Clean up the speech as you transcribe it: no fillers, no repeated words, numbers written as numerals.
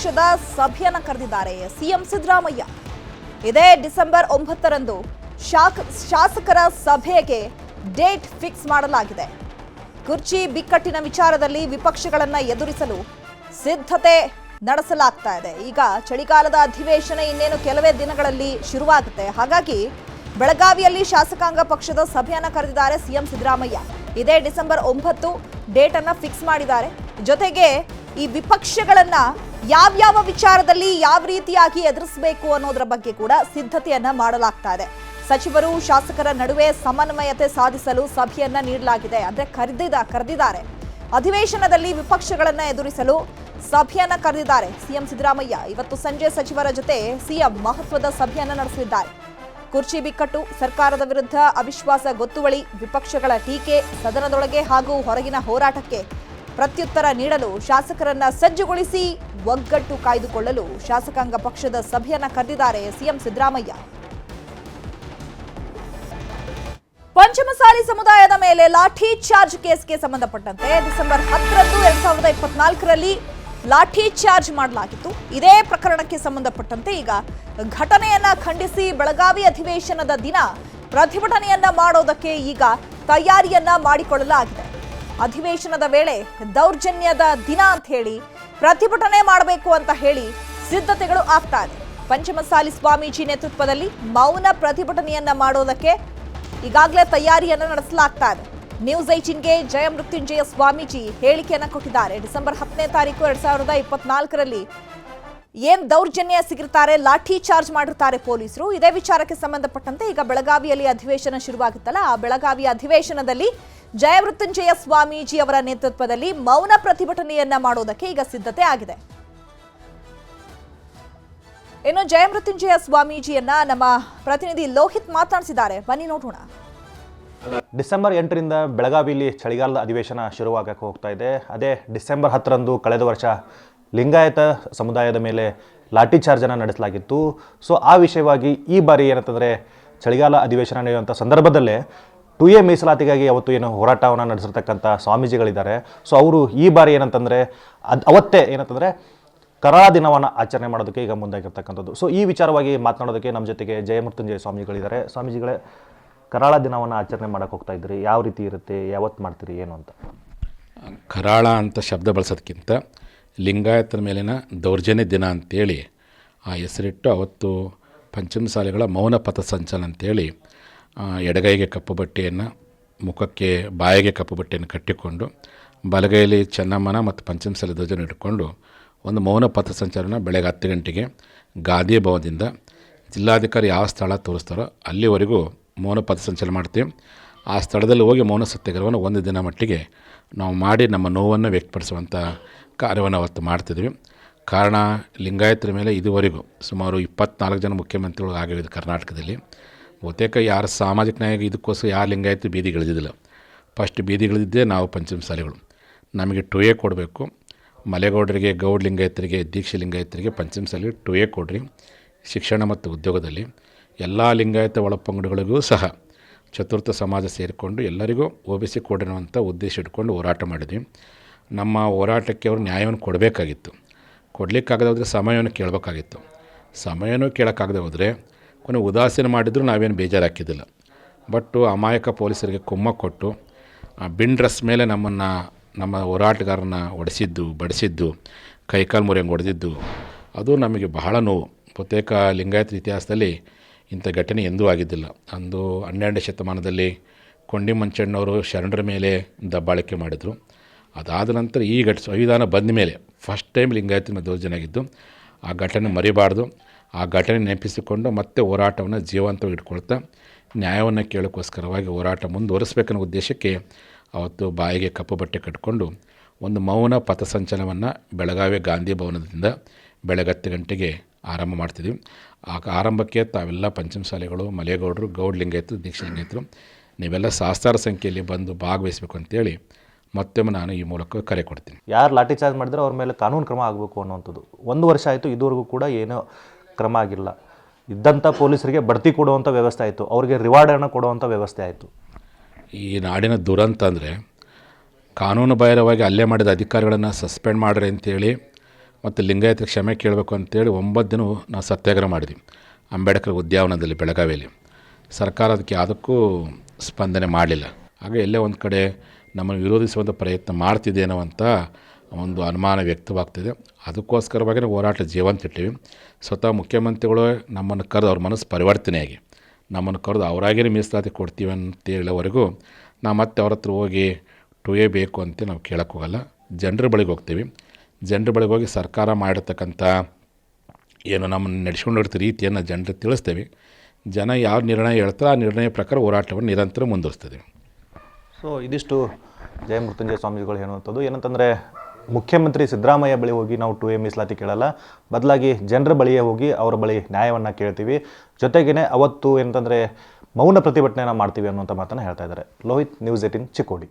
ಪಕ್ಷದ ಸಭೆಯನ್ನು ಕರೆದಿದ್ದಾರೆ ಸಿಎಂ ಸಿದ್ದರಾಮಯ್ಯ. ಇದೇ ಡಿಸೆಂಬರ್ 9ರಂದು ಶಾಸಕರ ಸಭೆಗೆ ಡೇಟ್ ಫಿಕ್ಸ್ ಮಾಡಲಾಗಿದೆ. ಕುರ್ಚಿ ಬಿಕ್ಕಟ್ಟಿನ ವಿಚಾರದಲ್ಲಿ ವಿಪಕ್ಷಗಳನ್ನ ಎದುರಿಸಲು ಸಿದ್ಧತೆ ನಡೆಸಲಾಗ್ತಾ ಇದೆ. ಈಗ ಚಳಿಗಾಲದ ಅಧಿವೇಶನ ಇನ್ನೇನು ಕೆಲವೇ ದಿನಗಳಲ್ಲಿ ಶುರುವಾಗುತ್ತೆ. ಹಾಗಾಗಿ ಬೆಳಗಾವಿಯಲ್ಲಿ ಶಾಸಕಾಂಗ ಪಕ್ಷದ ಸಭೆಯನ್ನ ಕರೆದಿದ್ದಾರೆ ಸಿಎಂ ಸಿದ್ದರಾಮಯ್ಯ. ಇದೇ ಡಿಸೆಂಬರ್ 9 ಡೇಟ್ ಅನ್ನ ಫಿಕ್ಸ್ ಮಾಡಿದ್ದಾರೆ. ಜೊತೆಗೆ ಈ ವಿಪಕ್ಷಗಳನ್ನ ಯಾವ್ಯಾವ ವಿಚಾರದಲ್ಲಿ ಯಾವ ರೀತಿಯಾಗಿ ಎದುರಿಸಬೇಕು ಅನ್ನೋದರ ಬಗ್ಗೆ ಕೂಡ ಸಿದ್ಧತೆಯನ್ನ ಮಾಡಲಾಗ್ತಾ ಇದೆ. ಸಚಿವರು ಶಾಸಕರ ನಡುವೆ ಸಮನ್ವಯತೆ ಸಾಧಿಸಲು ಸಭೆಯನ್ನ ನೀಡಲಾಗಿದೆ. ಅಂದ್ರೆ ಕರೆದಿದ್ದಾರೆ. ಅಧಿವೇಶನದಲ್ಲಿ ವಿಪಕ್ಷಗಳನ್ನ ಎದುರಿಸಲು ಸಭೆಯನ್ನ ಕರೆದಿದ್ದಾರೆ ಸಿಎಂ ಸಿದ್ದರಾಮಯ್ಯ. ಇವತ್ತು ಸಂಜೆ ಸಚಿವರ ಜೊತೆ ಸಿಎಂ ಮಹತ್ವದ ಸಭೆಯನ್ನ ನಡೆಸಲಿದ್ದಾರೆ. ಕುರ್ಚಿ ಬಿಕ್ಕಟ್ಟು, ಸರ್ಕಾರದ ವಿರುದ್ಧ ಅವಿಶ್ವಾಸ ಗೊತ್ತುವಳಿ, ವಿಪಕ್ಷಗಳ ಟೀಕೆ, ಸದನದೊಳಗೆ ಹಾಗೂ ಹೊರಗಿನ ಹೋರಾಟಕ್ಕೆ ಪ್ರತ್ಯುತ್ತರ ನೀಡಲು ಶಾಸಕರನ್ನ ಸಜ್ಜುಗೊಳಿಸಿ ಒಗ್ಗಟ್ಟು ಕಾಯ್ದುಕೊಳ್ಳಲು ಶಾಸಕಾಂಗ ಪಕ್ಷದ ಸಭೆಯನ್ನ ಕರೆದಿದ್ದಾರೆ ಸಿಎಂ ಸಿದ್ದರಾಮಯ್ಯ. ಪಂಚಮಸಾಲಿ ಸಮುದಾಯದ ಮೇಲೆ ಲಾಠಿ ಚಾರ್ಜ್ ಕೇಸ್ಗೆ ಸಂಬಂಧಪಟ್ಟಂತೆ ಡಿಸೆಂಬರ್ 10ರಂದು 2024ರಲ್ಲಿ ಲಾಠಿ ಚಾರ್ಜ್ ಮಾಡಲಾಗಿತ್ತು. ಇದೇ ಪ್ರಕರಣಕ್ಕೆ ಸಂಬಂಧಪಟ್ಟಂತೆ ಈಗ ಘಟನೆಯನ್ನ ಖಂಡಿಸಿ ಬೆಳಗಾವಿ ಅಧಿವೇಶನದ ದಿನ ಪ್ರತಿಭಟನೆಯನ್ನ ಮಾಡೋದಕ್ಕೆ ಈಗ ತಯಾರಿಯನ್ನ ಮಾಡಿಕೊಳ್ಳಲಾಗಿದೆ. ಅಧಿವೇಶನದ ವೇಳೆ ದೌರ್ಜನ್ಯದ ದಿನ ಅಂತ ಹೇಳಿ ಪ್ರತಿಭಟನೆ ಮಾಡಬೇಕು ಅಂತ ಹೇಳಿ ಸಿದ್ಧತೆಗಳು ಆಗ್ತಾ ಇದೆ. ಪಂಚಮಸಾಲಿ ಸ್ವಾಮೀಜಿ ನೇತೃತ್ವದಲ್ಲಿ ಮೌನ ಪ್ರತಿಭಟನೆಯನ್ನ ಮಾಡೋದಕ್ಕೆ ಈಗಾಗಲೇ ತಯಾರಿಯನ್ನ ನಡೆಸಲಾಗ್ತಾ ಇದೆ. ನ್ಯೂಸ್ 18ಗೆ ಜಯಮೃತ್ಯುಂಜಯ ಸ್ವಾಮೀಜಿ ಹೇಳಿಕೆಯನ್ನ ಕೊಟ್ಟಿದ್ದಾರೆ. ಡಿಸೆಂಬರ್ 10ನೇ ತಾರೀಕು 2024ರಲ್ಲಿ ಏನ್ ದೌರ್ಜನ್ಯ ಸಿಗಿರ್ತಾರೆ, ಲಾಠಿ ಚಾರ್ಜ್ ಮಾಡಿರ್ತಾರೆ ಪೊಲೀಸರು. ಇದೇ ವಿಚಾರಕ್ಕೆ ಸಂಬಂಧಪಟ್ಟಂತೆ ಈಗ ಬೆಳಗಾವಿಯಲ್ಲಿ ಅಧಿವೇಶನ ಶುರುವಾಗುತ್ತಲ್ಲ, ಆ ಬೆಳಗಾವಿ ಅಧಿವೇಶನದಲ್ಲಿ ಜಯಮೃತ್ಯುಂಜಯ ಸ್ವಾಮೀಜಿ ಅವರ ನೇತೃತ್ವದಲ್ಲಿ ಮೌನ ಪ್ರತಿಭಟನೆಯನ್ನ ಮಾಡೋದಕ್ಕೆ ಈಗ ಸಿದ್ಧತೆ ಆಗಿದೆ. ಇನ್ನು ಜಯಮೃತ್ಯುಂಜಯ ಸ್ವಾಮೀಜಿಯನ್ನ ನಮ್ಮ ಪ್ರತಿನಿಧಿ ಲೋಹಿತ್ ಮಾತನಾಡಿಸಿದ್ದಾರೆ. ಬನ್ನಿ ನೋಡೋಣ. ಡಿಸೆಂಬರ್ 8ರಿಂದ ಬೆಳಗಾವಿಯಲ್ಲಿ ಚಳಿಗಾಲದ ಅಧಿವೇಶನ ಶುರುವಾಗಕ್ಕೆ ಹೋಗ್ತಾ ಇದೆ. ಅದೇ ಡಿಸೆಂಬರ್ 10ರಂದು ಕಳೆದ ವರ್ಷ ಲಿಂಗಾಯತ ಸಮುದಾಯದ ಮೇಲೆ ಲಾಠಿ ಚಾರ್ಜನ್ನು ನಡೆಸಲಾಗಿತ್ತು. ಸೊ ಆ ವಿಷಯವಾಗಿ ಈ ಬಾರಿ ಏನಂತಂದರೆ ಚಳಿಗಾಲ ಅಧಿವೇಶನ ನಡೆಯುವಂಥ ಸಂದರ್ಭದಲ್ಲೇ 2A ಮೀಸಲಾತಿಗಾಗಿ ಅವತ್ತು ಏನು ಹೋರಾಟವನ್ನು ನಡೆಸಿರ್ತಕ್ಕಂಥ ಸ್ವಾಮೀಜಿಗಳಿದ್ದಾರೆ. ಸೊ ಅವರು ಈ ಬಾರಿ ಏನಂತಂದರೆ ಅವತ್ತೇ ಏನಂತಂದರೆ ಕರಾಳ ದಿನವನ್ನು ಆಚರಣೆ ಮಾಡೋದಕ್ಕೆ ಈಗ ಮುಂದಾಗಿರ್ತಕ್ಕಂಥದ್ದು. ಸೊ ಈ ವಿಚಾರವಾಗಿ ಮಾತನಾಡೋದಕ್ಕೆ ನಮ್ಮ ಜೊತೆಗೆ ಜಯಮೃತ್ಯುಂಜಯ ಸ್ವಾಮೀಜಿಗಳಿದ್ದಾರೆ. ಸ್ವಾಮೀಜಿಗಳೇ, ಕರಾಳ ದಿನವನ್ನು ಆಚರಣೆ ಮಾಡೋಕ್ಕೆ ಹೋಗ್ತಾ ಇದ್ರಿ, ಯಾವ ರೀತಿ ಇರುತ್ತೆ, ಯಾವತ್ತು ಮಾಡ್ತೀರಿ, ಏನು ಅಂತ? ಕರಾಳ ಅಂತ ಶಬ್ದ ಬಳಸೋದಕ್ಕಿಂತ ಲಿಂಗಾಯತರ ಮೇಲಿನ ದೌರ್ಜನ್ಯ ದಿನ ಅಂತೇಳಿ ಆ ಹೆಸರಿಟ್ಟು ಅವತ್ತು ಪಂಚಮಸಾಲಿಗಳ ಮೌನ ಪಥಸಂಚಲನ ಅಂತೇಳಿ ಎಡಗೈಗೆ ಕಪ್ಪು ಬಟ್ಟೆಯನ್ನು, ಮುಖಕ್ಕೆ ಬಾಯಿಗೆ ಕಪ್ಪು ಬಟ್ಟೆಯನ್ನು ಕಟ್ಟಿಕೊಂಡು ಬಲಗೈಯಲ್ಲಿ ಚೆನ್ನಮ್ಮನ ಮತ್ತು ಪಂಚಮಸಾಲಿ ಧ್ವಜನ ಇಟ್ಕೊಂಡು ಒಂದು ಮೌನ ಪಥಸಂಚಲನ ಬೆಳಗ್ಗೆ 10 ಗಂಟೆಗೆ ಗಾಂಧಿ ಭವನದಿಂದ ಜಿಲ್ಲಾಧಿಕಾರಿ ಯಾವ ಸ್ಥಳ ತೋರಿಸ್ತಾರೋ ಅಲ್ಲಿವರೆಗೂ ಮೌನ ಪಥಸಂಚಲನ ಮಾಡ್ತೀವಿ. ಆ ಸ್ಥಳದಲ್ಲಿ ಹೋಗಿ ಮೌನ ಸತ್ಯಾಗ್ರಹವನ್ನು ಒಂದು ದಿನ ಮಟ್ಟಿಗೆ ನಾವು ಮಾಡಿ ನಮ್ಮ ನೋವನ್ನು ವ್ಯಕ್ತಪಡಿಸುವಂಥ ಕಾರ್ಯವನ್ನು ಅವತ್ತು ಮಾಡ್ತಿದ್ವಿ. ಕಾರಣ, ಲಿಂಗಾಯತರ ಮೇಲೆ ಇದುವರೆಗೂ ಸುಮಾರು 24 ಜನ ಮುಖ್ಯಮಂತ್ರಿಗಳು ಆಗಿವೆ ಕರ್ನಾಟಕದಲ್ಲಿ. ಬಹುತೇಕ ಯಾರು ಸಾಮಾಜಿಕ ನ್ಯಾಯ ಇದಕ್ಕೋಸ್ಕರ ಯಾರು ಲಿಂಗಾಯತ ಬೀದಿಗಿಳಿದಿಲ್ಲ. ಫಸ್ಟ್ ಬೀದಿಗಿಳಿದಿದ್ದೇ ನಾವು ಪಂಚಮಸಾಲಿಗಳು. ನಮಗೆ 2A ಕೊಡಬೇಕು, ಮಲೆಗೌಡರಿಗೆ, ಗೌಡ್ ಲಿಂಗಾಯತರಿಗೆ, ದೀಕ್ಷೆ ಲಿಂಗಾಯತರಿಗೆ ಪಂಚಮಸಾಲಿ 2A ಕೊಡ್ರಿ. ಶಿಕ್ಷಣ ಮತ್ತು ಉದ್ಯೋಗದಲ್ಲಿ ಎಲ್ಲ ಲಿಂಗಾಯತ ಒಳಪಂಗಡಗಳಿಗೂ ಸಹ ಚತುರ್ಥ ಸಮಾಜ ಸೇರಿಕೊಂಡು ಎಲ್ಲರಿಗೂ OBC ಕೊಡಿರುವಂಥ ಉದ್ದೇಶ ಇಟ್ಕೊಂಡು ಹೋರಾಟ ಮಾಡಿದ್ವಿ. ನಮ್ಮ ಹೋರಾಟಕ್ಕೆ ಅವರು ನ್ಯಾಯವನ್ನು ಕೊಡಬೇಕಾಗಿತ್ತು. ಕೊಡಲಿಕ್ಕಾಗದೆ ಹೋದರೆ ಸಮಯವನ್ನು ಕೇಳಬೇಕಾಗಿತ್ತು. ಸಮಯನೂ ಕೇಳೋಕ್ಕಾಗದೆ ಹೋದರೆ ಕೊನೆ ಉದಾಸೀನ ಮಾಡಿದರೂ ನಾವೇನು ಬೇಜಾರು ಹಾಕಿದ್ದಿಲ್ಲ. ಬಟ್ ಅಮಾಯಕ ಪೊಲೀಸರಿಗೆ ಕುಮ್ಮ ಕೊಟ್ಟು ಬಿನ್ ಡ್ರೆಸ್ ಮೇಲೆ ನಮ್ಮ ಹೋರಾಟಗಾರನ ಹೊಡೆಸಿದ್ದು, ಬಡಿಸಿದ್ದು, ಕೈಕಾಲು ಮುರಿಯಂಗೆ ಹೊಡೆದಿದ್ದು ಅದು ನಮಗೆ ಬಹಳ ನೋವು. ಬಹುತೇಕ ಲಿಂಗಾಯತರ ಇತಿಹಾಸದಲ್ಲಿ ಇಂಥ ಘಟನೆ ಎಂದೂ ಆಗಿದ್ದಿಲ್ಲ. ಅಂದು 12ನೇ ಶತಮಾನದಲ್ಲಿ ಕೊಂಡಿ ಮಂಚಣ್ಣವರು ಶರಣರ ಮೇಲೆ ದಬ್ಬಾಳಿಕೆ ಮಾಡಿದರು. ಅದಾದ ನಂತರ ಈ ಸಂವಿಧಾನ ಬಂದ ಮೇಲೆ ಫಸ್ಟ್ ಟೈಮ್ ಲಿಂಗಾಯತರ ಮೇಲೆ ದೌರ್ಜನ್ಯ ಆಗಿದ್ದು. ಆ ಘಟನೆ ಮರಿಬಾರ್ದು. ಆ ಘಟನೆ ನೆನಪಿಸಿಕೊಂಡು ಮತ್ತೆ ಹೋರಾಟವನ್ನು ಜೀವಂತವಾಗಿ ಇಟ್ಕೊಳ್ತಾ ನ್ಯಾಯವನ್ನು ಕೇಳೋಕ್ಕೋಸ್ಕರವಾಗಿ ಹೋರಾಟ ಮುಂದುವರಿಸಬೇಕನ್ನೋ ಉದ್ದೇಶಕ್ಕೆ ಅವತ್ತು ಬಾಯಿಗೆ ಕಪ್ಪು ಬಟ್ಟೆ ಕಟ್ಟಿಕೊಂಡು ಒಂದು ಮೌನ ಪಥಸಂಚಲನವನ್ನು ಬೆಳಗಾವಿ ಗಾಂಧಿ ಭವನದಿಂದ ಬೆಳಗ್ಗೆ 10 ಗಂಟೆಗೆ ಆರಂಭ ಮಾಡ್ತಿದ್ವಿ. ಆ ಆರಂಭಕ್ಕೆ ತಾವೆಲ್ಲ ಪಂಚಮಸಾಲಿಗಳು, ಮಲೆಗೌಡರು, ಗೌಡ್ ಲಿಂಗಾಯತರು, ದೀಕ್ಷಾ ಲಿಂಗಾಯತರು ನೀವೆಲ್ಲ ಸಹಸ್ರಾರು ಸಂಖ್ಯೆಯಲ್ಲಿ ಬಂದು ಭಾಗವಹಿಸಬೇಕು ಅಂತೇಳಿ ಮತ್ತೊಮ್ಮೆ ನಾನು ಈ ಮೂಲಕ ಕರೆ ಕೊಡ್ತೀನಿ. ಯಾರು ಲಾಠಿ ಚಾರ್ಜ್ ಮಾಡಿದ್ರೆ ಅವ್ರ ಮೇಲೆ ಕಾನೂನು ಕ್ರಮ ಆಗಬೇಕು ಅನ್ನುವಂಥದ್ದು. 1 ವರ್ಷ ಆಯಿತು, ಇದುವರೆಗೂ ಕೂಡ ಏನೋ ಕ್ರಮ ಆಗಿಲ್ಲ. ಇದ್ದಂಥ ಪೊಲೀಸರಿಗೆ ಬಡ್ತಿ ಕೊಡುವಂಥ ವ್ಯವಸ್ಥೆ ಆಯಿತು, ಅವರಿಗೆ ರಿವಾರ್ಡನ್ನು ಕೊಡುವಂಥ ವ್ಯವಸ್ಥೆ ಆಯಿತು. ಈ ನಾಡಿನ ದುರಂತ ಅಂದರೆ ಕಾನೂನು ಬಾಹಿರವಾಗಿ ಹಲ್ಲೆ ಮಾಡಿದ ಅಧಿಕಾರಿಗಳನ್ನು ಸಸ್ಪೆಂಡ್ ಮಾಡ್ರಿ ಅಂತೇಳಿ ಮತ್ತು ಲಿಂಗಾಯತ ಕ್ಷಮೆ ಕೇಳಬೇಕು ಅಂತೇಳಿ 9 ದಿನ ನಾವು ಸತ್ಯಾಗ್ರಹ ಮಾಡಿದ್ವಿ ಅಂಬೇಡ್ಕರ್ ಉದ್ಯಾನವನದಲ್ಲಿ ಬೆಳಗಾವಿಯಲ್ಲಿ. ಸರ್ಕಾರ ಅದಕ್ಕೆ ಯಾವುದಕ್ಕೂ ಸ್ಪಂದನೆ ಮಾಡಲಿಲ್ಲ. ಆಗ ಎಲ್ಲೇ ಒಂದು ಕಡೆ ನಮ್ಮನ್ನು ವಿರೋಧಿಸುವಂಥ ಪ್ರಯತ್ನ ಮಾಡ್ತಿದ್ದೇನೋ ಅಂತ ಒಂದು ಅನುಮಾನ ವ್ಯಕ್ತವಾಗ್ತಿದೆ. ಅದಕ್ಕೋಸ್ಕರವಾಗಿ ನಾವು ಹೋರಾಟ ಜೀವಂತಿಟ್ಟಿವಿ. ಸ್ವತಃ ಮುಖ್ಯಮಂತ್ರಿಗಳು ನಮ್ಮನ್ನು ಕರೆದು ಅವ್ರ ಮನಸ್ಸು ಪರಿವರ್ತನೆಯಾಗಿ ನಮ್ಮನ್ನು ಕರೆದು ಅವರಾಗೇ ಮೀಸಲಾತಿ ಕೊಡ್ತೀವಿ ಅಂತೇಳೋವರೆಗೂ ನಾವು ಮತ್ತೆ ಅವ್ರ ಹತ್ರ ಹೋಗಿ 2A ಬೇಕು ಅಂತ ನಾವು ಕೇಳಕ್ಕೆ ಹೋಗಲ್ಲ. ಜನರ ಬಳಿಗೆ ಹೋಗ್ತೀವಿ. ಜನರ ಬಳಿಗೆ ಹೋಗಿ ಸರ್ಕಾರ ಮಾಡಿರ್ತಕ್ಕಂಥ ಏನು ನಮ್ಮನ್ನು ನಡೆಸ್ಕೊಂಡಿರ್ತ ರೀತಿಯನ್ನು ಜನರಿಗೆ ತಿಳಿಸ್ತೇವೆ. ಜನ ಯಾವ ನಿರ್ಣಯ ಹೇಳ್ತಾರೆ ಆ ನಿರ್ಣಯ ಪ್ರಕಾರ ಹೋರಾಟವನ್ನು ನಿರಂತರ ಮುಂದುವರಿಸ್ತದೆ. ಸೊ ಇದಿಷ್ಟು ಜಯಮೃತ್ಯುಂಜಯ ಸ್ವಾಮೀಜಿಗಳು ಹೇಳುವಂಥದ್ದು. ಏನಂತಂದರೆ ಮುಖ್ಯಮಂತ್ರಿ ಸಿದ್ದರಾಮಯ್ಯ ಬಳಿ ಹೋಗಿ ನಾವು 2A ಮೀಸಲಾತಿ ಕೇಳಲ್ಲ, ಬದಲಾಗಿ ಜನರ ಬಳಿಯೇ ಹೋಗಿ ಅವರ ಬಳಿ ನ್ಯಾಯವನ್ನು ಕೇಳ್ತೀವಿ. ಜೊತೆಗೇ ಅವತ್ತು ಏನಂತಂದರೆ ಮೌನ ಪ್ರತಿಭಟನೆಯನ್ನು ಮಾಡ್ತೀವಿ ಅನ್ನುವಂಥ ಮಾತನ್ನು ಹೇಳ್ತಾ ಇದ್ದಾರೆ. ಲೋಹಿತ್, ನ್ಯೂಸ್ 18 ಚಿಕ್ಕೋಡಿ.